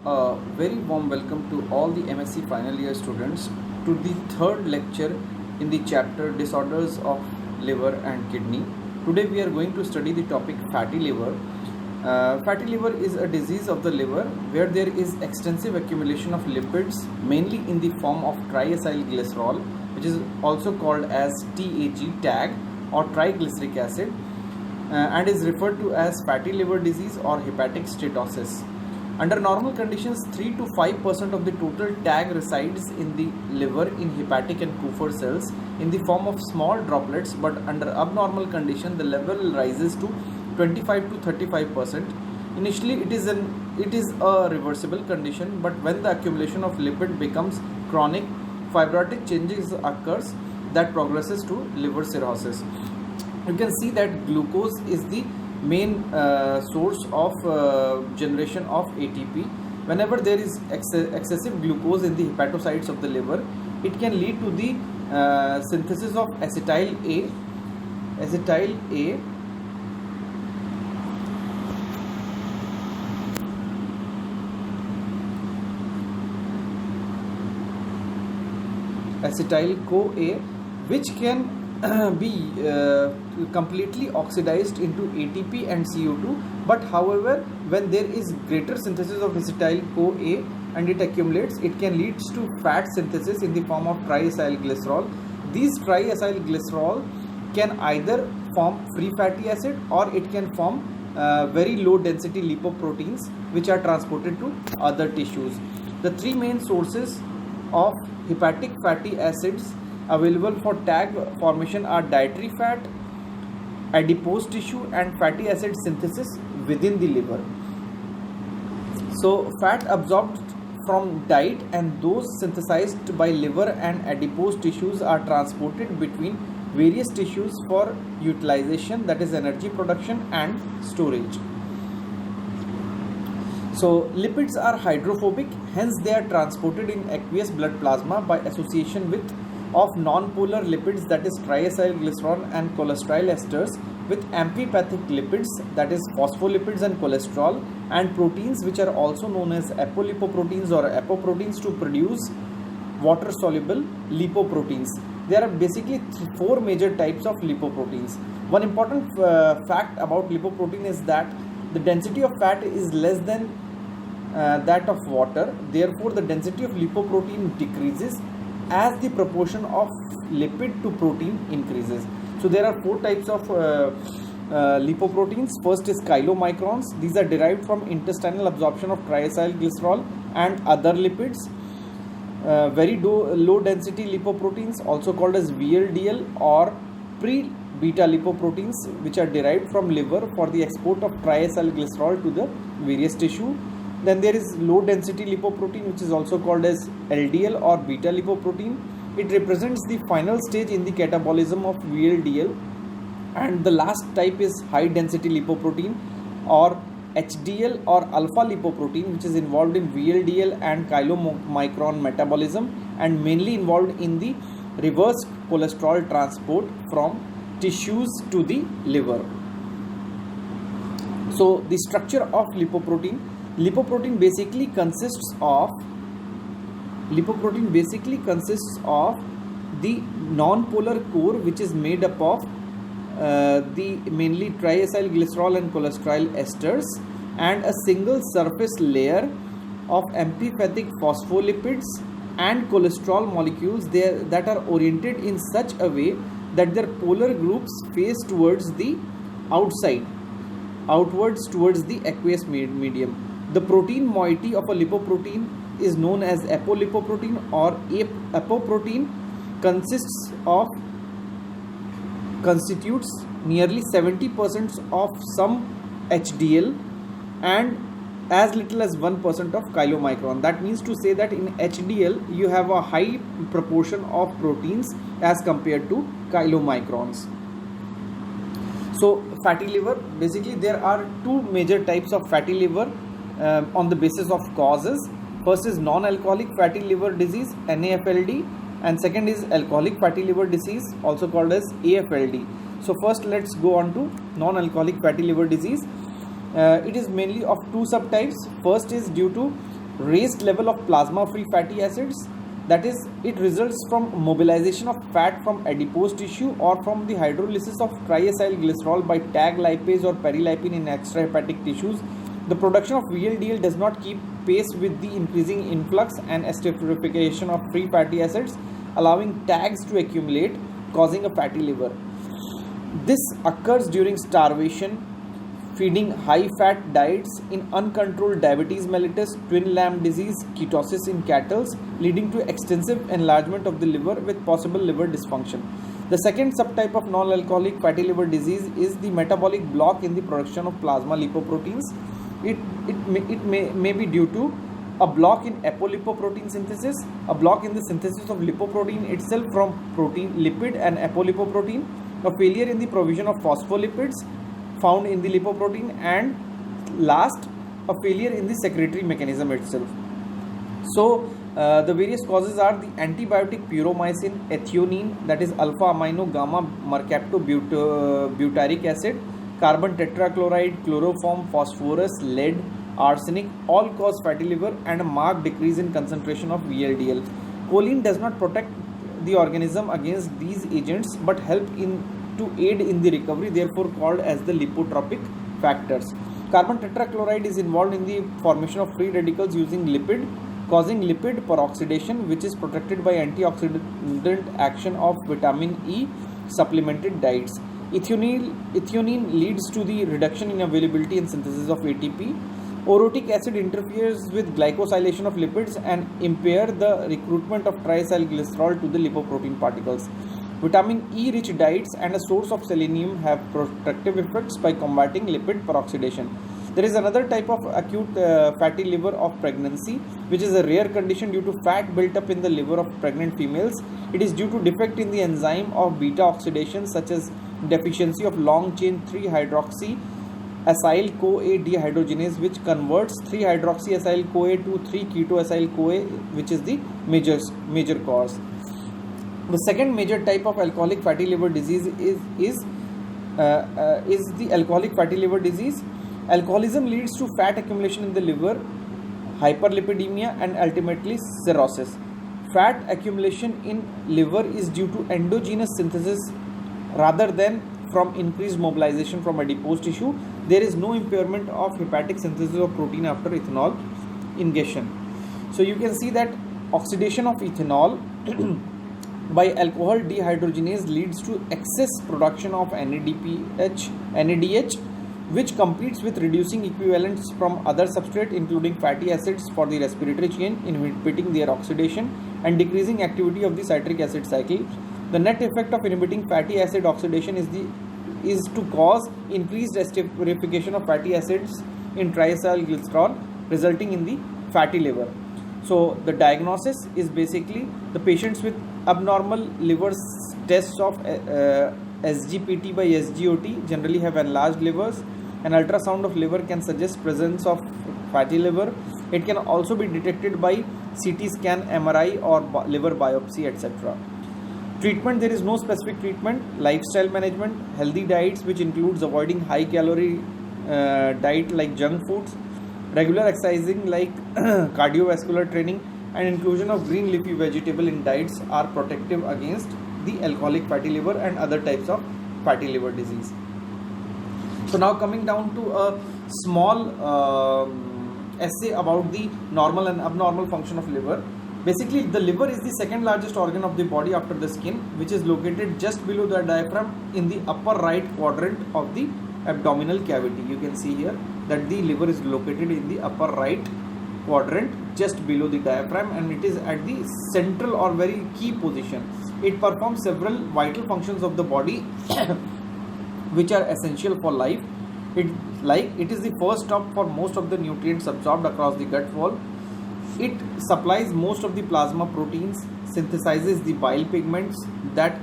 A very warm welcome to all the MSc final year students to the third lecture in the chapter Disorders of Liver and Kidney. Today we are going to study the topic fatty liver. Fatty liver is a disease of the liver where there is extensive accumulation of lipids, mainly in the form of triacylglycerol, which is also called as TAG or triglyceric acid, and is referred to as fatty liver disease or hepatic steatosis. Under normal conditions, 3 to 5% of the total TAG resides in the liver in hepatic and Kupffer cells in the form of small droplets, but under abnormal condition the level rises to 25 to 35%. Initially it is a reversible condition, but when the accumulation of lipid becomes chronic, fibrotic changes occurs that progresses to liver cirrhosis. You can see that glucose is the main source of generation of ATP. Whenever there is excessive glucose in the hepatocytes of the liver, it can lead to the synthesis of acetyl A acetyl CoA, which can be completely oxidized into ATP and CO2. But however, when there is greater synthesis of acetyl CoA and it accumulates, it can lead to fat synthesis in the form of triacylglycerol. These triacylglycerol can either form free fatty acid or it can form very low density lipoproteins which are transported to other tissues. The three main sources of hepatic fatty acids available for TAG formation are dietary fat, adipose tissue, and fatty acid synthesis within the liver. So fat absorbed from diet and those synthesized by liver and adipose tissues are transported between various tissues for utilization, that is energy production and storage. So lipids are hydrophobic, hence they are transported in aqueous blood plasma by association with of non-polar lipids, that is triacylglycerol and cholesterol esters, with amphipathic lipids, that is phospholipids and cholesterol, and proteins which are also known as apolipoproteins or apoproteins to produce water soluble lipoproteins. There are basically four major types of lipoproteins. One important fact about lipoprotein is that the density of fat is less than that of water. Therefore the density of lipoprotein decreases as the proportion of lipid to protein increases. So there are four types of lipoproteins. First is chylomicrons. These are derived from intestinal absorption of triacylglycerol and other lipids. Very low density lipoproteins, also called as VLDL or pre-beta lipoproteins, which are derived from liver for the export of triacylglycerol to the various tissue. Then there is low density lipoprotein, which is also called as LDL or beta lipoprotein. It represents the final stage in the catabolism of VLDL. And the last type is high density lipoprotein or HDL or alpha lipoprotein, which is involved in VLDL and chylomicron metabolism and mainly involved in the reverse cholesterol transport from tissues to the liver. So the structure of lipoprotein basically consists of the non-polar core, which is made up of the mainly triacylglycerol and cholesterol esters, and a single surface layer of amphipathic phospholipids and cholesterol molecules that are oriented in such a way that their polar groups face towards the outwards towards the aqueous medium. The protein moiety of a lipoprotein is known as apolipoprotein or apoprotein constitutes nearly 70% of some HDL and as little as 1% of chylomicron. That means to say that in HDL you have a high proportion of proteins as compared to chylomicrons. So fatty liver, basically there are two major types of fatty liver on the basis of causes. First is non-alcoholic fatty liver disease, NAFLD, and second is alcoholic fatty liver disease, also called as AFLD. So first let's go on to non-alcoholic fatty liver disease. It is mainly of two subtypes. First is due to raised level of plasma free fatty acids, that is, it results from mobilization of fat from adipose tissue or from the hydrolysis of triacylglycerol by tag lipase or perilipin in extrahepatic tissues. The production of VLDL does not keep pace with the increasing influx and esterification of free fatty acids, allowing tags to accumulate, causing a fatty liver. This occurs during starvation, feeding high-fat diets, in uncontrolled diabetes mellitus, twin lamb disease, ketosis in cattle, leading to extensive enlargement of the liver with possible liver dysfunction. The second subtype of non-alcoholic fatty liver disease is the metabolic block in the production of plasma lipoproteins. It may be due to a block in apolipoprotein synthesis, a block in the synthesis of lipoprotein itself from protein, lipid and apolipoprotein, a failure in the provision of phospholipids found in the lipoprotein, and last, a failure in the secretory mechanism itself. So the various causes are the antibiotic puromycin, ethionine, that is alpha amino gamma mercaptobutyric acid, carbon tetrachloride, chloroform, phosphorus, lead, arsenic, all cause fatty liver and a marked decrease in concentration of VLDL. Choline does not protect the organism against these agents but help to aid in the recovery, therefore called as the lipotropic factors. Carbon tetrachloride is involved in the formation of free radicals using lipid, causing lipid peroxidation, which is protected by antioxidant action of vitamin E supplemented diets. Ethionine leads to the reduction in availability and synthesis of ATP. Orotic acid interferes with glycosylation of lipids and impair the recruitment of triacylglycerol to the lipoprotein particles. Vitamin E rich diets and a source of selenium have protective effects by combating lipid peroxidation. There is another type of acute fatty liver of pregnancy, which is a rare condition due to fat built up in the liver of pregnant females. It is due to defect in the enzyme of beta oxidation, such as deficiency of long chain 3-hydroxy acyl CoA dehydrogenase, which converts 3-hydroxy acyl CoA to 3-keto-acyl CoA, which is the major cause. The second major type of alcoholic fatty liver disease is the alcoholic fatty liver disease. Alcoholism leads to fat accumulation in the liver, hyperlipidemia, and ultimately cirrhosis. Fat accumulation in liver is due to endogenous synthesis rather than from increased mobilization from adipose tissue. There is no impairment of hepatic synthesis of protein after ethanol ingestion. So you can see that oxidation of ethanol by alcohol dehydrogenase leads to excess production of NADH, which competes with reducing equivalents from other substrate including fatty acids for the respiratory chain, inhibiting their oxidation and decreasing activity of the citric acid cycle. The net effect of inhibiting fatty acid oxidation is to cause increased esterification of fatty acids in triacylglycerol, resulting in the fatty liver. So the diagnosis is basically the patients with abnormal liver tests of SGPT by SGOT generally have enlarged livers. An ultrasound of liver can suggest presence of fatty liver. It can also be detected by CT scan, MRI or liver biopsy, etc. Treatment: there is no specific treatment. Lifestyle management: healthy diets, which includes avoiding high calorie diet like junk foods, regular exercising like cardiovascular training, and inclusion of green leafy vegetable in diets are protective against the alcoholic fatty liver and other types of fatty liver disease. So now coming down to a small essay about the normal and abnormal function of liver. Basically, the liver is the second largest organ of the body after the skin, which is located just below the diaphragm in the upper right quadrant of the abdominal cavity. You can see here that the liver is located in the upper right quadrant just below the diaphragm, and it is at the central or very key position. It performs several vital functions of the body which are essential for life. It is the first stop for most of the nutrients absorbed across the gut wall. It supplies most of the plasma proteins, synthesizes the bile pigments that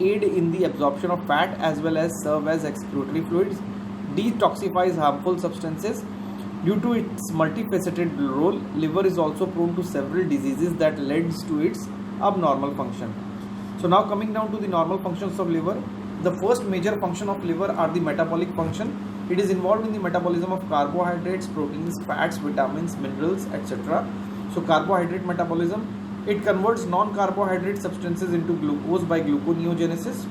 aid in the absorption of fat as well as serve as excretory fluids, detoxifies harmful substances. Due to its multifaceted role, liver is also prone to several diseases that leads to its abnormal function. So now coming down to the normal functions of liver. The first major function of liver are the metabolic function. It is involved in the metabolism of carbohydrates, proteins, fats, vitamins, minerals, etc. So carbohydrate metabolism, it converts non-carbohydrate substances into glucose by gluconeogenesis.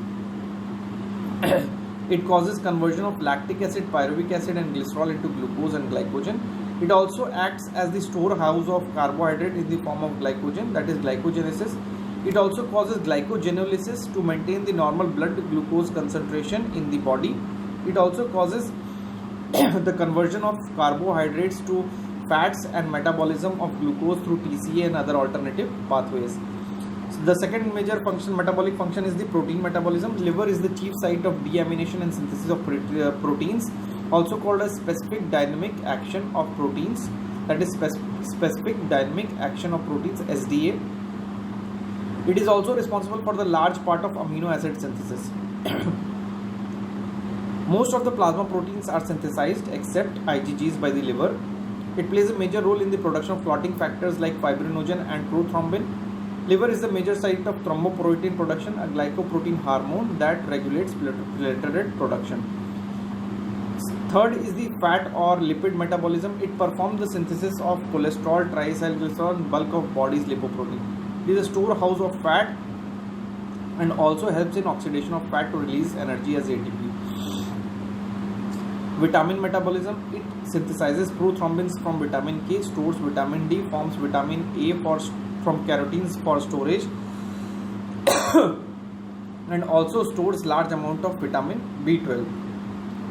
It causes conversion of lactic acid, pyruvic acid and glycerol into glucose and glycogen. It also acts as the storehouse of carbohydrate in the form of glycogen, that is glycogenesis. It also causes glycogenolysis to maintain the normal blood glucose concentration in the body. It also causes the conversion of carbohydrates to fats and metabolism of glucose through TCA and other alternative pathways. So the second major function, metabolic function, is the protein metabolism. Liver is the chief site of deamination and synthesis of proteins, also called as specific dynamic action of proteins, that is specific dynamic action of proteins, SDA. It is also responsible for the large part of amino acid synthesis. Most of the plasma proteins are synthesized except IgGs by the liver. It plays a major role in the production of clotting factors like fibrinogen and prothrombin. Liver is the major site of thrombopoietin production, a glycoprotein hormone that regulates platelet production. Third is the fat or lipid metabolism. It performs the synthesis of cholesterol, triacylglycerol, bulk of body's lipoprotein. It is a storehouse of fat and also helps in oxidation of fat to release energy as ATP. Vitamin metabolism, it synthesizes prothrombins from vitamin K, stores vitamin D, forms vitamin A from carotenes for storage and also stores large amount of vitamin B12.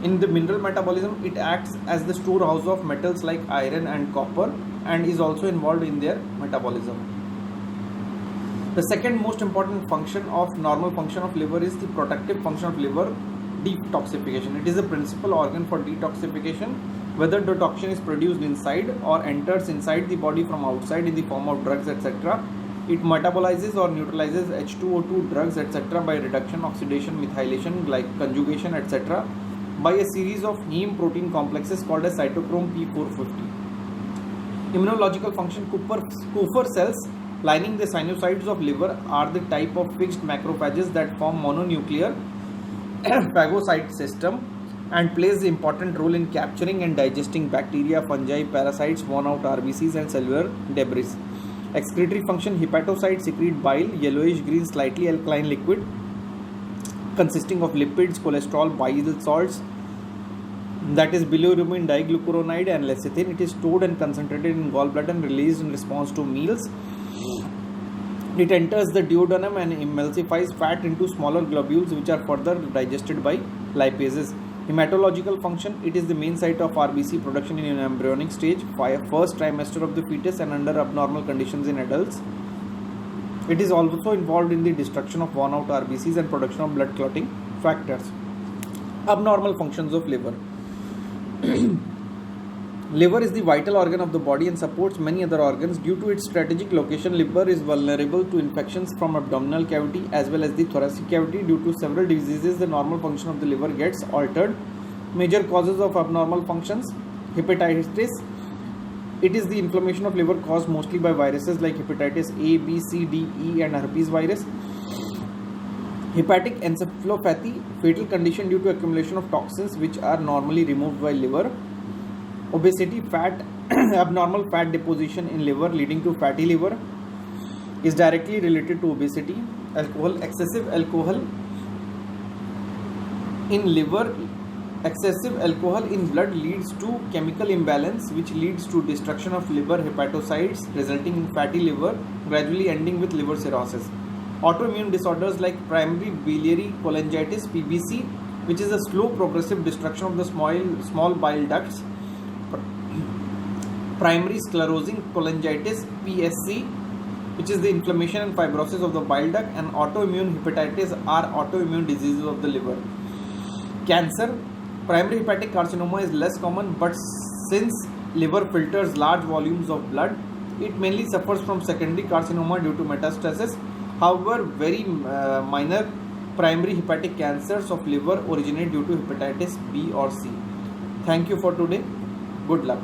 In the mineral metabolism, it acts as the storehouse of metals like iron and copper and is also involved in their metabolism. The second most important function of normal function of liver is the protective function of liver, detoxification. It is a principal organ for detoxification. Whether the toxin is produced inside or enters inside the body from outside in the form of drugs, etc. It metabolizes or neutralizes H2O2 drugs, etc. by reduction, oxidation, methylation, conjugation, etc. by a series of heme protein complexes called as cytochrome P450. Immunological function, Kupffer cells lining the sinusoids of liver are the type of fixed macrophages that form mononuclear phagocyte system and plays the important role in capturing and digesting bacteria, fungi, parasites, worn out RBCs and cellular debris. Excretory function, hepatocytes secrete bile, yellowish green slightly alkaline liquid consisting of lipids, cholesterol, bile salts, that is bilirubin, diglucuronide and lecithin. It is stored and concentrated in gallbladder and released in response to meals. It enters the duodenum and emulsifies fat into smaller globules which are further digested by lipases. Hematological function, it is the main site of RBC production in an embryonic stage, first trimester of the fetus and under abnormal conditions in adults. It is also involved in the destruction of worn out RBCs and production of blood clotting factors. Abnormal functions of liver. Liver is the vital organ of the body and supports many other organs. Due to its strategic location, liver is vulnerable to infections from abdominal cavity as well as the thoracic cavity. Due to several diseases, the normal function of the liver gets altered. Major causes of abnormal functions: hepatitis. It is the inflammation of liver caused mostly by viruses like hepatitis A, B, C, D, E and herpes virus. Hepatic encephalopathy, fatal condition due to accumulation of toxins which are normally removed by liver. Obesity, abnormal fat deposition in liver leading to fatty liver is directly related to obesity. Alcohol, excessive alcohol in liver, excessive alcohol in blood leads to chemical imbalance which leads to destruction of liver hepatocytes resulting in fatty liver, gradually ending with liver cirrhosis. Autoimmune disorders like primary biliary cholangitis (PBC), which is a slow progressive destruction of the small bile ducts. Primary sclerosing cholangitis (PSC), which is the inflammation and fibrosis of the bile duct, and autoimmune hepatitis are autoimmune diseases of the liver. Cancer, primary hepatic carcinoma is less common, but since liver filters large volumes of blood, it mainly suffers from secondary carcinoma due to metastasis. However, very minor primary hepatic cancers of liver originate due to hepatitis B or C. Thank you for today. Good luck.